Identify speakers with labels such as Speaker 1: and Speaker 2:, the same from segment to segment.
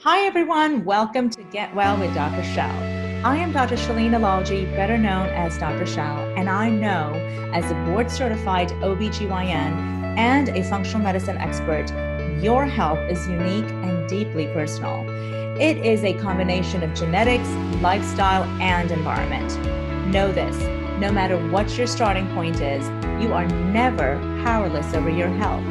Speaker 1: Hi everyone, welcome to Get Well with Dr. Shel. I am Dr. Shelena Lalji, better known as Dr. Shel, and I know as a board-certified OBGYN and a functional medicine expert, your health is unique and deeply personal. It is a combination of genetics, lifestyle, and environment. Know this, no matter what your starting point is, you are never powerless over your health.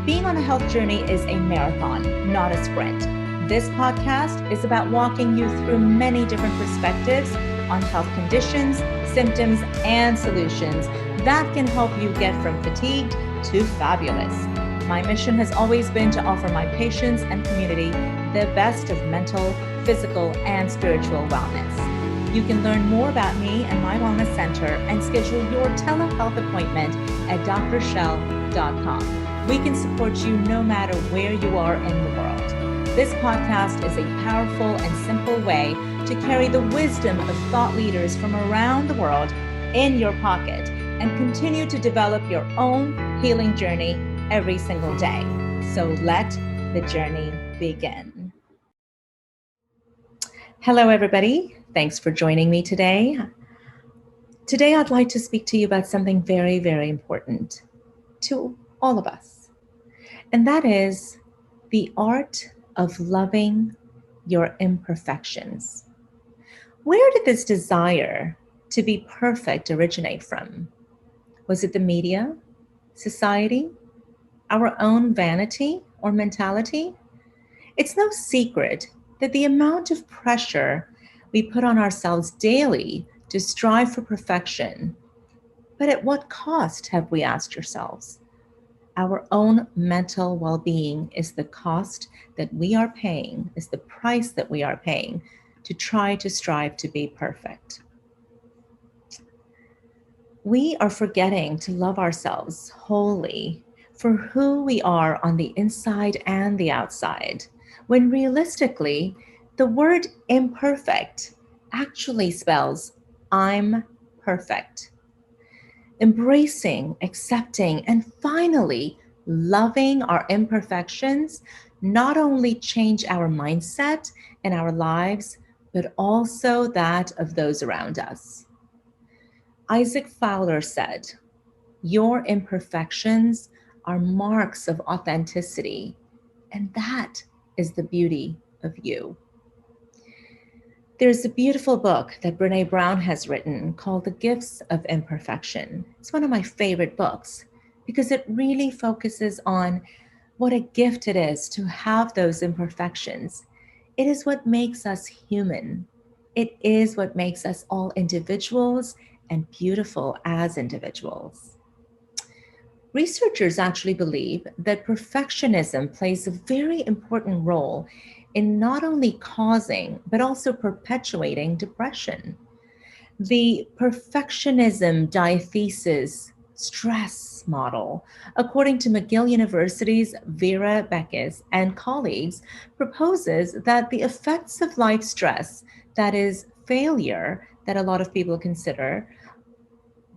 Speaker 1: Being on a health journey is a marathon, not a sprint. This podcast is about walking you through many different perspectives on health conditions, symptoms, and solutions that can help you get from fatigued to fabulous. My mission has always been to offer my patients and community the best of mental, physical, and spiritual wellness. You can learn more about me and my wellness center and schedule your telehealth appointment at drshel.com. We can support you no matter where you are in the world. This podcast is a powerful and simple way to carry the wisdom of thought leaders from around the world in your pocket and continue to develop your own healing journey every single day. So let the journey begin. Hello, everybody. Thanks for joining me today. Today, I'd like to speak to you about something very, very important to all of us, and that is the art of loving your imperfections. Where did this desire to be perfect originate from? Was it the media, society, our own vanity or mentality? It's no secret that the amount of pressure we put on ourselves daily to strive for perfection, but at what cost, have we asked yourselves? Our own mental well-being is the cost that we are paying, is the price that we are paying to try to strive to be perfect. We are forgetting to love ourselves wholly for who we are on the inside and the outside, when realistically, the word imperfect actually spells I'm perfect. Embracing, accepting, and finally loving our imperfections not only change our mindset and our lives, but also that of those around us. Isaac Fowler said, "Your imperfections are marks of authenticity, and that is the beauty of you." There's a beautiful book that Brené Brown has written called The Gifts of Imperfection. It's one of my favorite books because it really focuses on what a gift it is to have those imperfections. It is what makes us human. It is what makes us all individuals and beautiful as individuals. Researchers actually believe that perfectionism plays a very important role in not only causing, but also perpetuating depression. The perfectionism diathesis stress model, according to McGill University's Vera Beckes and colleagues, proposes that the effects of life stress, that is, failure, that a lot of people consider,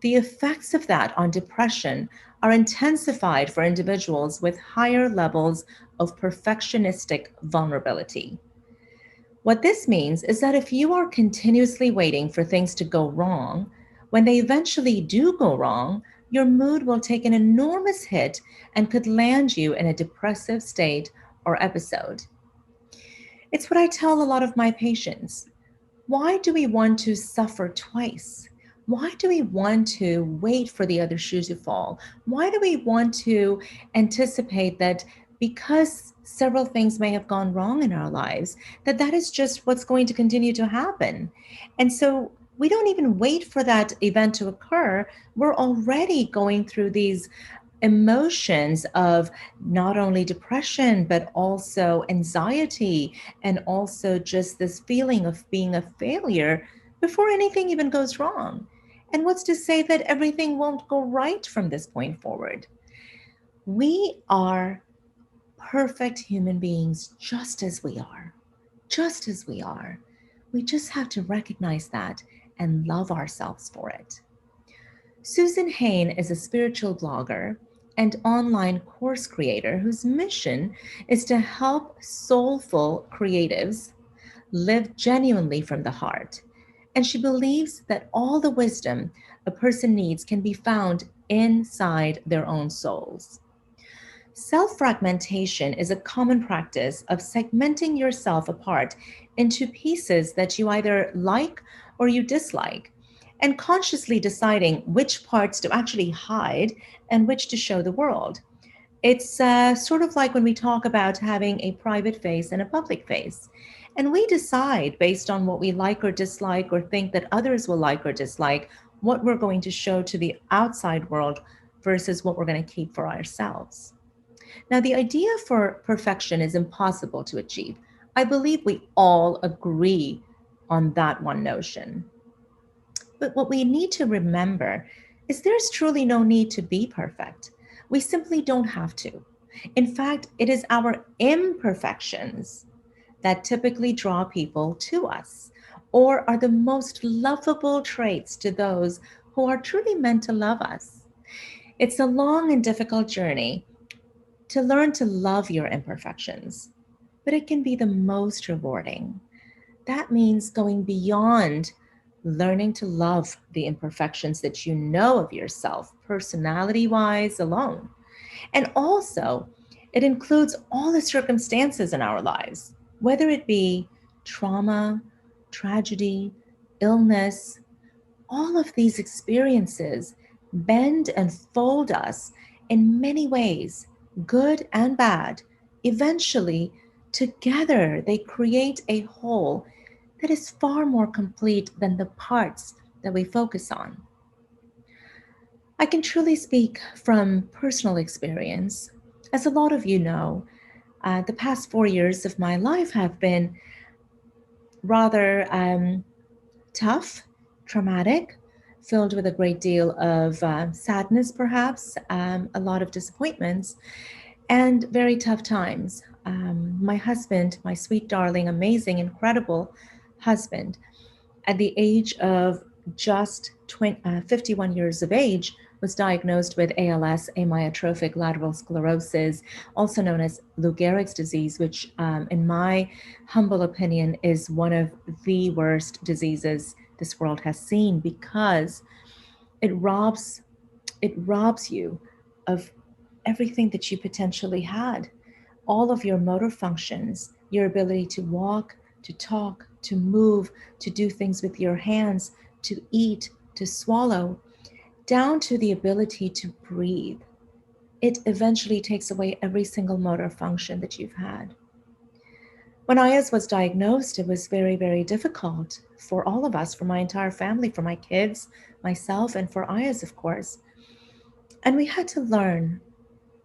Speaker 1: the effects of that on depression are intensified for individuals with higher levels of perfectionistic vulnerability. What this means is that if you are continuously waiting for things to go wrong, when they eventually do go wrong, your mood will take an enormous hit and could land you in a depressive state or episode. It's what I tell a lot of my patients. Why do we want to suffer twice? Why do we want to wait for the other shoe to fall? Why do we want to anticipate that because several things may have gone wrong in our lives, that is just what's going to continue to happen? And so we don't even wait for that event to occur. We're already going through these emotions of not only depression, but also anxiety, and also just this feeling of being a failure before anything even goes wrong. And what's to say that everything won't go right from this point forward? We are perfect human beings just as we are, just as we are. We just have to recognize that and love ourselves for it. Susan Hain is a spiritual blogger and online course creator whose mission is to help soulful creatives live genuinely from the heart. And she believes that all the wisdom a person needs can be found inside their own souls. Self fragmentation is a common practice of segmenting yourself apart into pieces that you either like or you dislike, and consciously deciding which parts to actually hide and which to show the world. It's sort of like when we talk about having a private face and a public face. And we decide based on what we like or dislike or think that others will like or dislike what we're going to show to the outside world versus what we're going to keep for ourselves. Now, the idea for perfection is impossible to achieve. I believe we all agree on that one notion. But what we need to remember is there's truly no need to be perfect. We simply don't have to. In fact, it is our imperfections that typically draw people to us or are the most lovable traits to those who are truly meant to love us. It's a long and difficult journey to learn to love your imperfections, but it can be the most rewarding. That means going beyond learning to love the imperfections that you know of yourself, personality wise alone. And also, it includes all the circumstances in our lives, whether it be trauma, tragedy, illness, all of these experiences bend and fold us in many ways, good and bad. Eventually, together, they create a whole that is far more complete than the parts that we focus on. I can truly speak from personal experience. As a lot of you know, the past 4 years of my life have been rather tough, traumatic, filled with a great deal of sadness, perhaps, a lot of disappointments, and very tough times. My husband, my sweet, darling, amazing, incredible husband, at the age of just 51 years of age, was diagnosed with ALS, amyotrophic lateral sclerosis, also known as Lou Gehrig's disease, which, in my humble opinion, is one of the worst diseases this world has seen because it robs it robs you of everything that you potentially had, all of your motor functions, your ability to walk, to talk, to move, to do things with your hands, to eat, to swallow, down to the ability to breathe. It eventually takes away every single motor function that you've had. When Ayaz was diagnosed, it was very, very difficult for all of us, for my entire family, for my kids, myself, and for Ayaz, of course. And we had to learn,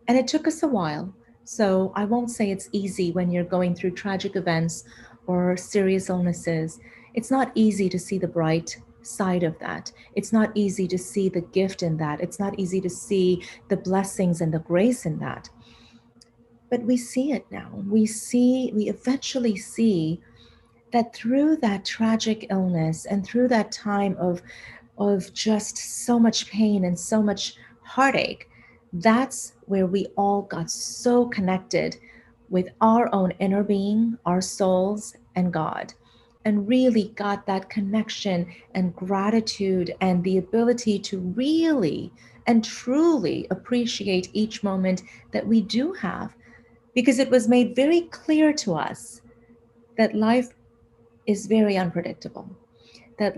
Speaker 1: and it took us a while. So I won't say it's easy when you're going through tragic events or serious illnesses. It's not easy to see the bright side of that. It's not easy to see the gift in that. It's not easy to see the blessings and the grace in that. But we see it now. We eventually see that through that tragic illness and through that time of just so much pain and so much heartache, that's where we all got so connected with our own inner being, our souls, and God, and really got that connection and gratitude and the ability to really and truly appreciate each moment that we do have, because it was made very clear to us that life is very unpredictable, that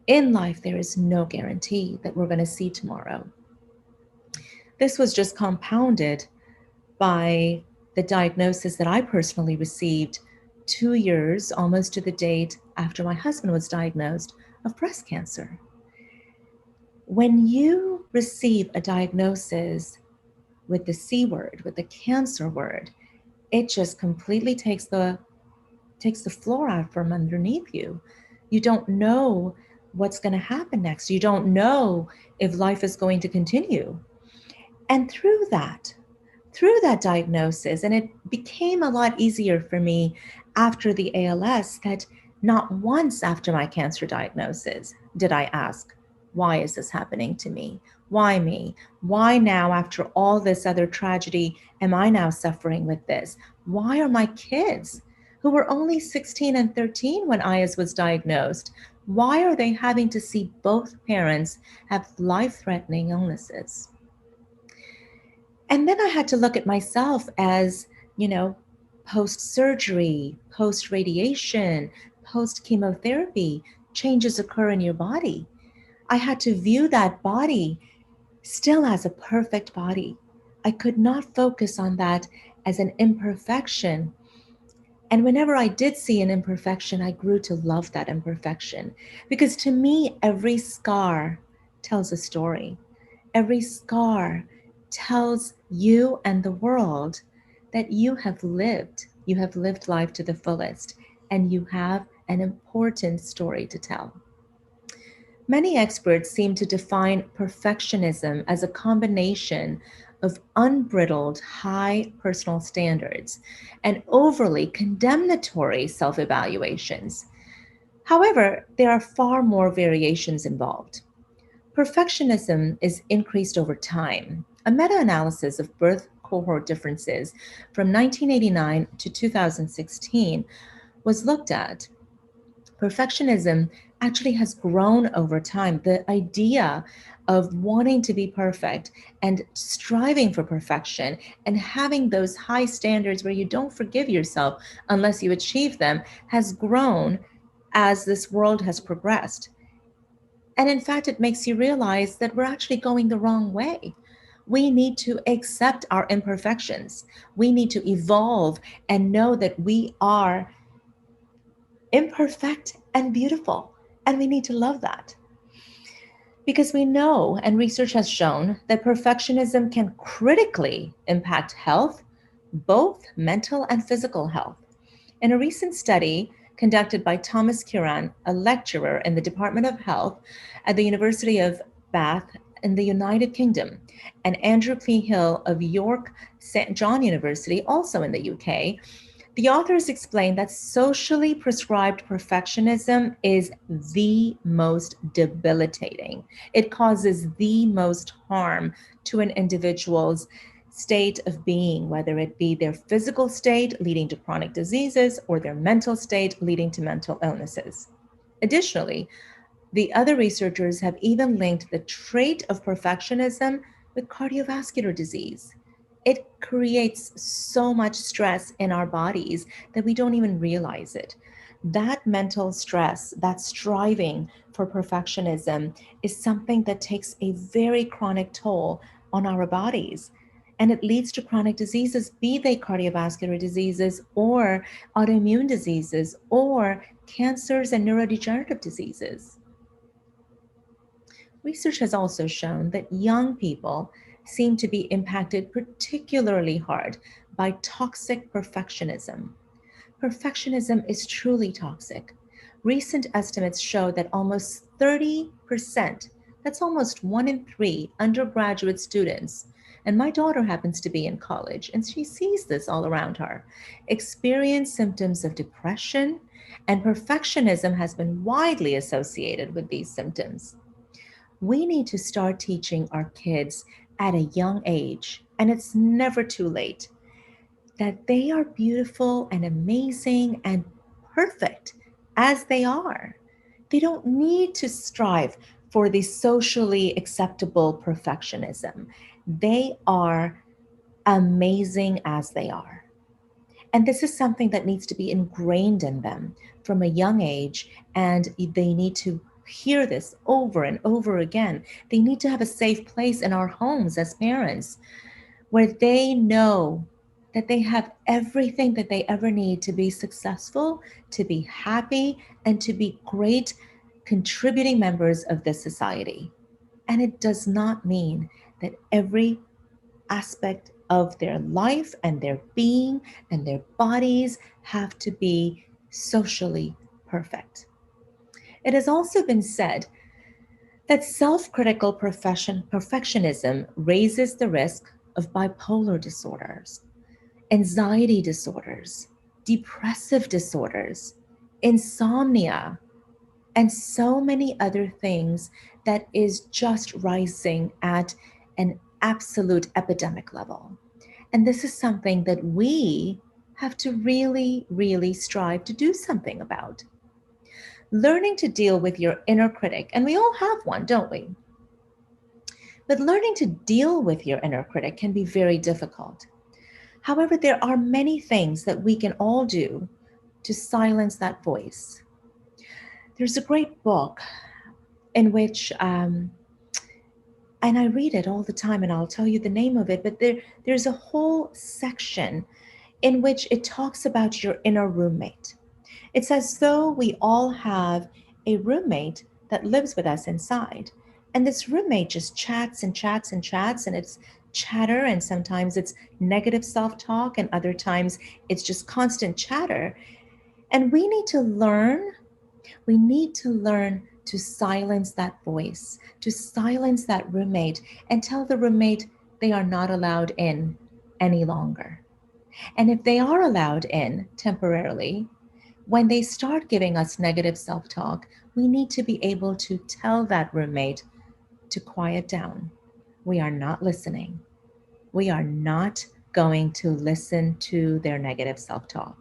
Speaker 1: in life, there is no guarantee that we're going to see tomorrow. This was just compounded by the diagnosis that I personally received 2 years, almost to the date after my husband was diagnosed, of breast cancer. When you receive a diagnosis with the C word, with the cancer word, it just completely takes the floor out from underneath you. You don't know what's going to happen next. You don't know if life is going to continue. And through that diagnosis, and it became a lot easier for me after the ALS, that not once after my cancer diagnosis did I ask, why is this happening to me? Why me? Why now, after all this other tragedy, am I now suffering with this? Why are my kids, who were only 16 and 13 when Ayaz was diagnosed, why are they having to see both parents have life threatening illnesses? And then I had to look at myself as, you know, post surgery, post radiation, post chemotherapy, changes occur in your body. I had to view that body still as a perfect body. I could not focus on that as an imperfection. And whenever I did see an imperfection, I grew to love that imperfection. Because to me, every scar tells a story. Every scar tells you and the world that you have lived. You have lived life to the fullest, and you have an important story to tell. Many experts seem to define perfectionism as a combination of unbridled high personal standards and overly condemnatory self evaluations. However, there are far more variations involved. Perfectionism is increased over time. A meta analysis of birth cohort differences from 1989 to 2016 was looked at. Perfectionism actually has grown over time. The idea of wanting to be perfect and striving for perfection and having those high standards where you don't forgive yourself unless you achieve them has grown as this world has progressed. And in fact, it makes you realize that we're actually going the wrong way. We need to accept our imperfections. We need to evolve and know that we are imperfect and beautiful. And we need to love that. Because we know, and research has shown, that perfectionism can critically impact health, both mental and physical health. In a recent study conducted by Thomas Curran, a lecturer in the Department of Health at the University of Bath in the United Kingdom, and Andrew P. Hill of York St. John University, also in the UK, the authors explain that socially prescribed perfectionism is the most debilitating. It causes the most harm to an individual's state of being, whether it be their physical state leading to chronic diseases or their mental state leading to mental illnesses. Additionally, the other researchers have even linked the trait of perfectionism with cardiovascular disease. It creates so much stress in our bodies that we don't even realize it. That mental stress, that striving for perfectionism, is something that takes a very chronic toll on our bodies. And it leads to chronic diseases, be they cardiovascular diseases or autoimmune diseases or cancers and neurodegenerative diseases. Research has also shown that young people seem to be impacted particularly hard by toxic perfectionism. Perfectionism is truly toxic. Recent estimates show that almost 30%, that's almost 1 in 3 undergraduate students, and my daughter happens to be in college and she sees this all around her, experience symptoms of depression, and perfectionism has been widely associated with these symptoms. We need to start teaching our kids at a young age, and it's never too late, that they are beautiful and amazing and perfect as they are. They don't need to strive for the socially acceptable perfectionism. They are amazing as they are. And this is something that needs to be ingrained in them from a young age, and they need to hear this over and over again. They need to have a safe place in our homes as parents where they know that they have everything that they ever need to be successful, to be happy, and to be great contributing members of this society. And it does not mean that every aspect of their life and their being and their bodies have to be socially perfect. It has also been said that self critical perfectionism raises the risk of bipolar disorders, anxiety disorders, depressive disorders, insomnia, and so many other things that is just rising at an absolute epidemic level. And this is something that we have to really, really strive to do something about. Learning to deal with your inner critic, and we all have one, don't we? But learning to deal with your inner critic can be very difficult. However, there are many things that we can all do to silence that voice. There's a great book in which, and I read it all the time, and I'll tell you the name of it, but there's a whole section in which it talks about your inner roommate. It's as though we all have a roommate that lives with us inside. And this roommate just chats and chats and chats, and it's chatter, and sometimes it's negative self talk, and other times it's just constant chatter. And we need to learn to silence that voice, to silence that roommate, and tell the roommate they are not allowed in any longer. And if they are allowed in temporarily, when they start giving us negative self talk, we need to be able to tell that roommate to quiet down. We are not listening. We are not going to listen to their negative self talk.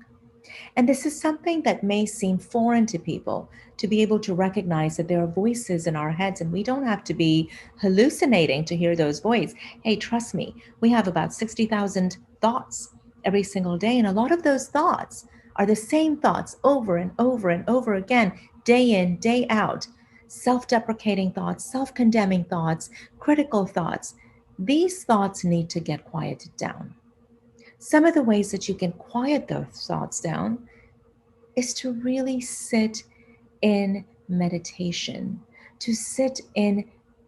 Speaker 1: And this is something that may seem foreign to people, to be able to recognize that there are voices in our heads and we don't have to be hallucinating to hear those voices. Hey, trust me, we have about 60,000 thoughts every single day. And a lot of those thoughts are the same thoughts over and over and over again, day in, day out. Self deprecating thoughts, self condemning thoughts, critical thoughts. These thoughts need to get quieted down. Some of the ways that you can quiet those thoughts down is to really sit in meditation, to sit in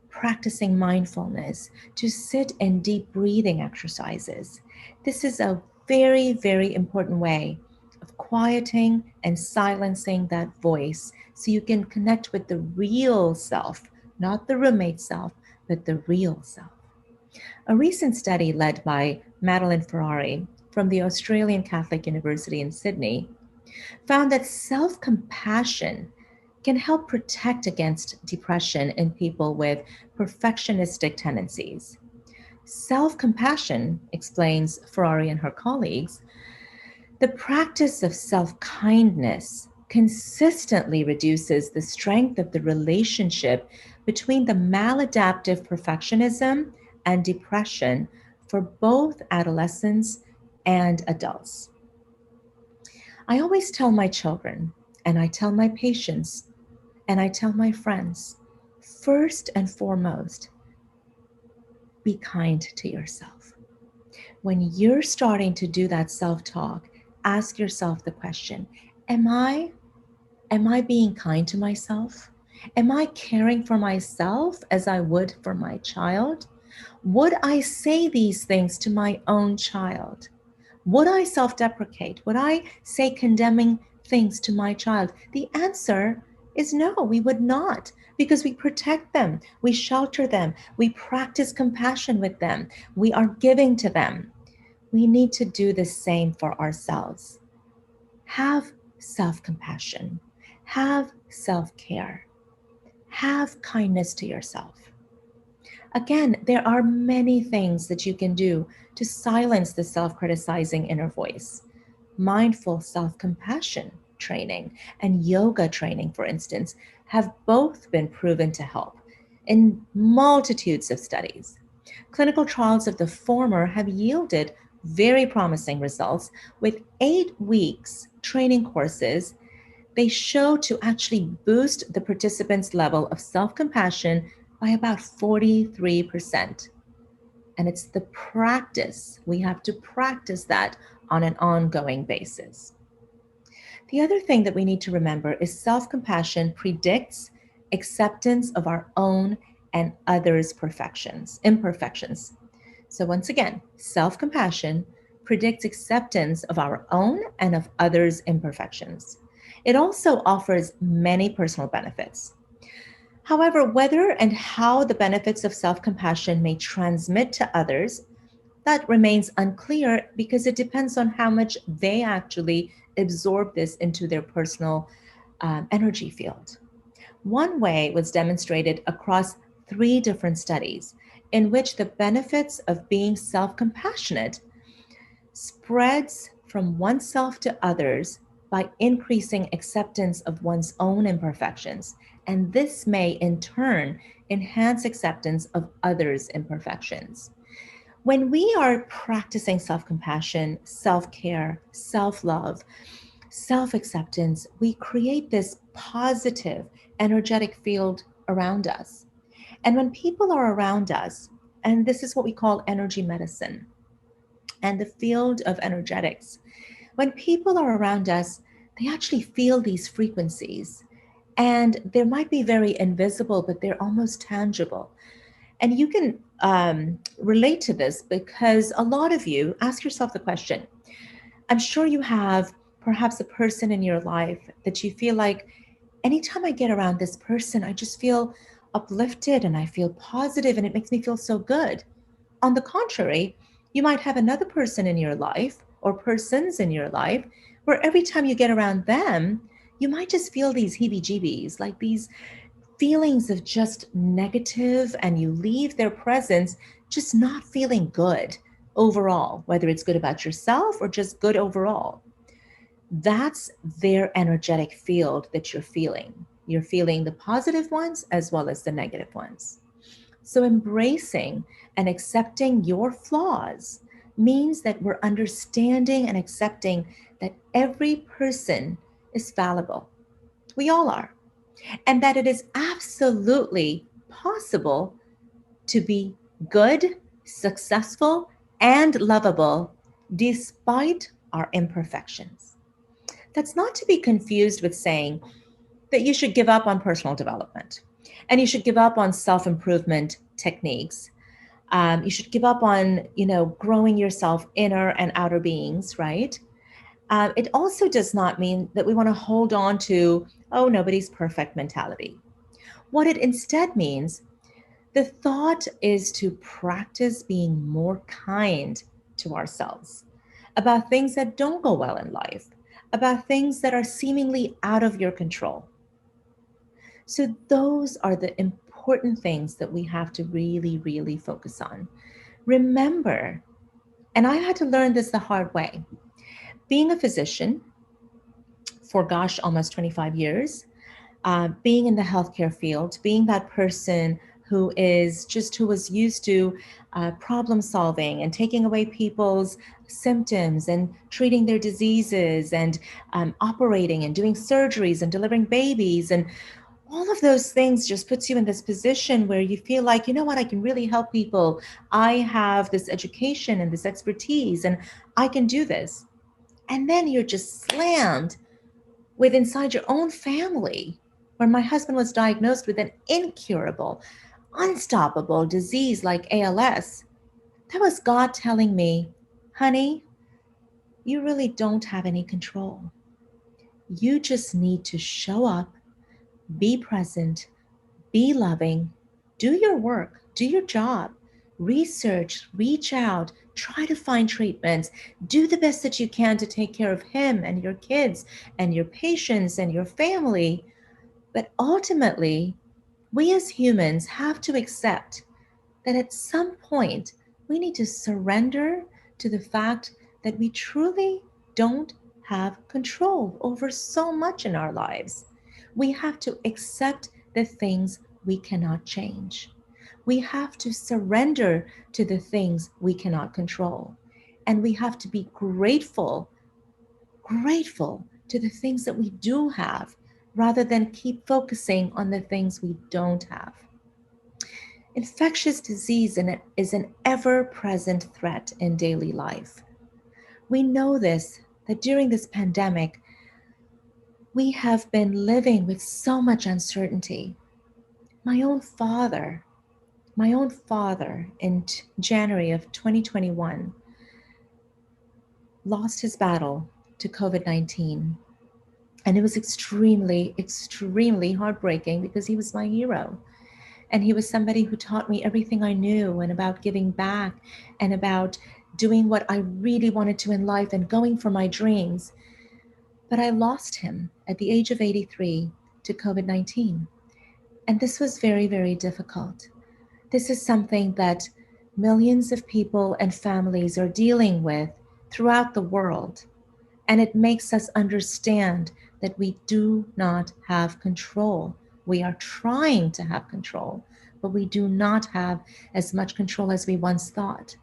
Speaker 1: practicing mindfulness, to sit in deep breathing exercises. This is a very, very important way of quieting and silencing that voice so you can connect with the real self, not the roommate self, but the real self. A recent study led by Madeline Ferrari from the Australian Catholic University in Sydney found that self compassion can help protect against depression in people with perfectionistic tendencies. Self compassion, explains Ferrari and her colleagues, the practice of self kindness consistently reduces the strength of the relationship between the maladaptive perfectionism and depression for both adolescents and adults. I always tell my children, and I tell my patients, and I tell my friends, first and foremost, be kind to yourself. When you're starting to do that self talk, ask yourself the question, am I am I being kind to myself? Am I caring for myself as I would for my child? Would I say these things to my own child? Would I self deprecate? Would I say condemning things to my child? The answer is no, we would not, because we protect them, we shelter them, we practice compassion with them, we are giving to them. We need to do the same for ourselves. Have self compassion, have self care, have kindness to yourself. Again, there are many things that you can do to silence the self criticizing inner voice. Mindful self compassion training and yoga training, for instance, have both been proven to help in multitudes of studies. Clinical trials of the former have yielded very promising results with 8 weeks training courses. They show to actually boost the participants' level of self compassion by about 43%. And it's the practice. We have to practice that on an ongoing basis. The other thing that we need to remember is self compassion predicts acceptance of our own and others' imperfections. So, once again, self compassion predicts acceptance of our own and of others' imperfections. It also offers many personal benefits. However, whether and how the benefits of self compassion may transmit to others, that remains unclear because it depends on how much they actually absorb this into their personal energy field. One way was demonstrated across three different studies in which the benefits of being self compassionate spreads from oneself to others by increasing acceptance of one's own imperfections. And this may in turn enhance acceptance of others' imperfections. When we are practicing self compassion, self care, self love, self acceptance, we create this positive, energetic field around us. And when people are around us, and this is what we call energy medicine and the field of energetics, when people are around us, they actually feel these frequencies. And they might be very invisible, but they're almost tangible. And you can relate to this because a lot of you ask yourself the question. I'm sure you have perhaps a person in your life that you feel like anytime I get around this person, I just feel uplifted and I feel positive and it makes me feel so good. On the contrary, you might have another person in your life or persons in your life where every time you get around them, you might just feel these heebie jeebies, like these feelings of just negative, and you leave their presence just not feeling good overall, whether it's good about yourself or just good overall. That's their energetic field that you're feeling. You're feeling the positive ones as well as the negative ones. So, embracing and accepting your flaws means that we're understanding and accepting that every person is fallible. We all are. And that it is absolutely possible to be good, successful, and lovable despite our imperfections. That's not to be confused with saying that you should give up on personal development and you should give up on self improvement techniques. You should give up on, growing yourself inner and outer beings, right? It also does not mean that we want to hold on to, oh, nobody's perfect mentality. What it instead means, the thought is to practice being more kind to ourselves about things that don't go well in life, about things that are seemingly out of your control. So, those are the important things that we have to really, really focus on. Remember, and I had to learn this the hard way, being a physician for gosh, almost 25 years, being in the healthcare field, being that person who was used to problem solving and taking away people's symptoms and treating their diseases and operating and doing surgeries and delivering babies and all of those things just puts you in this position where you feel like, you know what, I can really help people. I have this education and this expertise and I can do this. And then you're just slammed with inside your own family. When my husband was diagnosed with an incurable, unstoppable disease like ALS, that was God telling me, honey, you really don't have any control. You just need to show up, be present, be loving, do your work, do your job, research, reach out, try to find treatments, do the best that you can to take care of him and your kids and your patients and your family. But ultimately, we as humans have to accept that at some point we need to surrender to the fact that we truly don't have control over so much in our lives. We have to accept the things we cannot change. We have to surrender to the things we cannot control. And we have to be grateful to the things that we do have rather than keep focusing on the things we don't have. Infectious disease is an ever present threat in daily life. We know this, that during this pandemic, we have been living with so much uncertainty. My own father, my own father in January of 2021 lost his battle to COVID 19. And it was extremely, extremely heartbreaking because he was my hero. And he was somebody who taught me everything I knew and about giving back and about doing what I really wanted to in life and going for my dreams. But I lost him at the age of 83 to COVID 19. And this was very, very difficult. This is something that millions of people and families are dealing with throughout the world. And it makes us understand that we do not have control. We are trying to have control, but we do not have as much control as we once thought.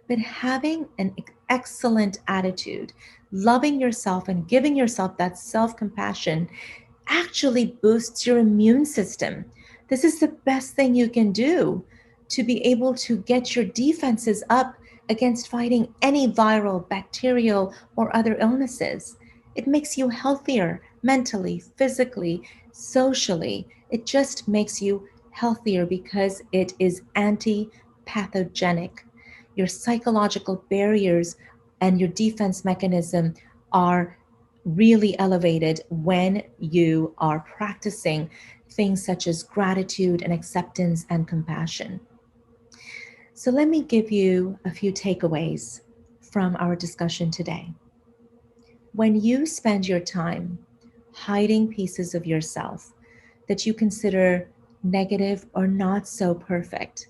Speaker 1: But having an excellent attitude, loving yourself and giving yourself that self compassion actually boosts your immune system. This is the best thing you can do to be able to get your defenses up against fighting any viral, bacterial, or other illnesses. It makes you healthier mentally, physically, socially. It just makes you healthier because it is anti pathogenic. Your psychological barriers and your defense mechanism are really elevated when you are practicing things such as gratitude and acceptance and compassion. So, let me give you a few takeaways from our discussion today. When you spend your time hiding pieces of yourself that you consider negative or not so perfect,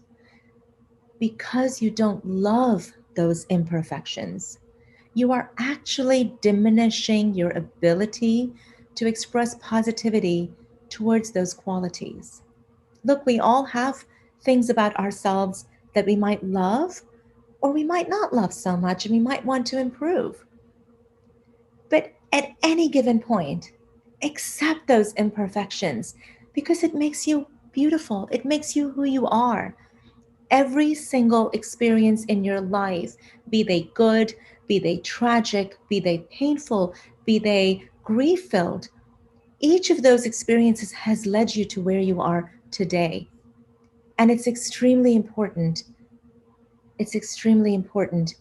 Speaker 1: because you don't love those imperfections, you are actually diminishing your ability to express positivity towards those qualities. Look, we all have things about ourselves that we might love or we might not love so much and we might want to improve. But at any given point, accept those imperfections because it makes you beautiful, it makes you who you are. Every single experience in your life, be they good, be they tragic, be they painful, be they grief filled, each of those experiences has led you to where you are today. And it's extremely important. It's extremely important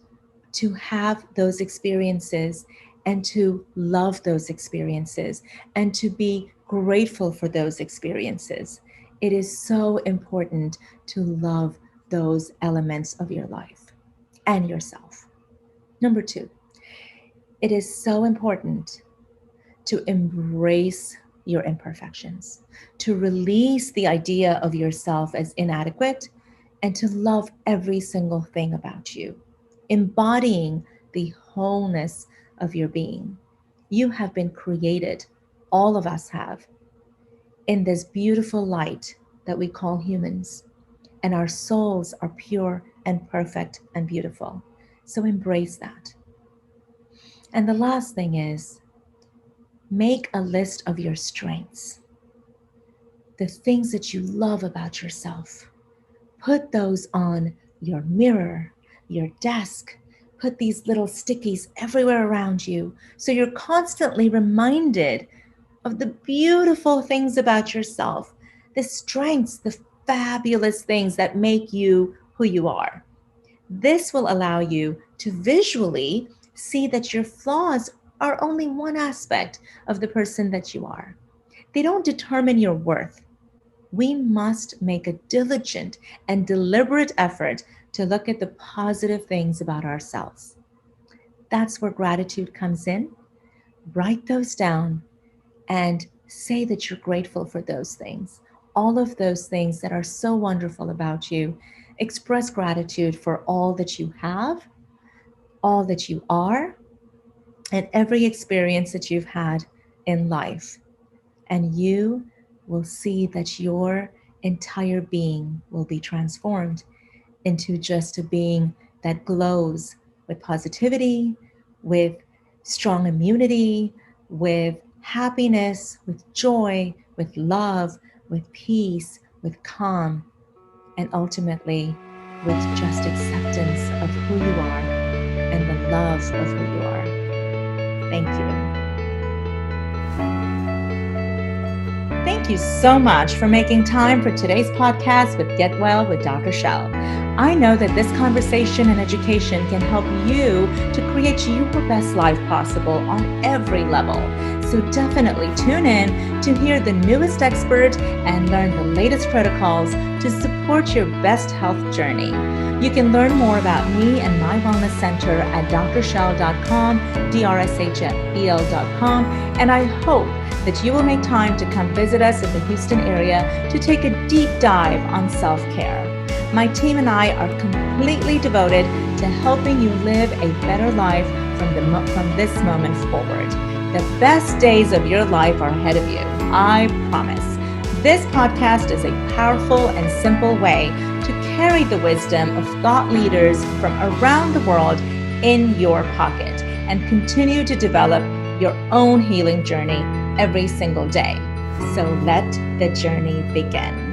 Speaker 1: to have those experiences and to love those experiences and to be grateful for those experiences. It is so important to love those elements of your life and yourself. Number two, it is so important to embrace your imperfections, to release the idea of yourself as inadequate, and to love every single thing about you, embodying the wholeness of your being. You have been created, all of us have, in this beautiful light that we call humans, and our souls are pure and perfect and beautiful. So embrace that. And the last thing is make a list of your strengths, the things that you love about yourself. Put those on your mirror, your desk. Put these little stickies everywhere around you so you're constantly reminded of the beautiful things about yourself, the strengths, the fabulous things that make you who you are. This will allow you to visually see that your flaws are only one aspect of the person that you are. They don't determine your worth. We must make a diligent and deliberate effort to look at the positive things about ourselves. That's where gratitude comes in. Write those down and say that you're grateful for those things. All of those things that are so wonderful about you. Express gratitude for all that you have, all that you are, and every experience that you've had in life. And you will see that your entire being will be transformed into just a being that glows with positivity, with strong immunity, with happiness, with joy, with love, with peace, with calm, and ultimately with just acceptance of who you are and the love of who you are. Thank you. Thank you so much for making time for today's podcast with Get Well with Dr. Shel. I know that this conversation and education can help you to create your best life possible on every level. So definitely tune in to hear the newest expert and learn the latest protocols to support your best health journey. You can learn more about me and my wellness center at drshel.com, drshel.com, and I hope that you will make time to come visit us in the Houston area to take a deep dive on self-care. My team and I are completely devoted to helping you live a better life from this moment forward. The best days of your life are ahead of you, I promise. This podcast is a powerful and simple way to carry the wisdom of thought leaders from around the world in your pocket and continue to develop your own healing journey every single day. So let the journey begin.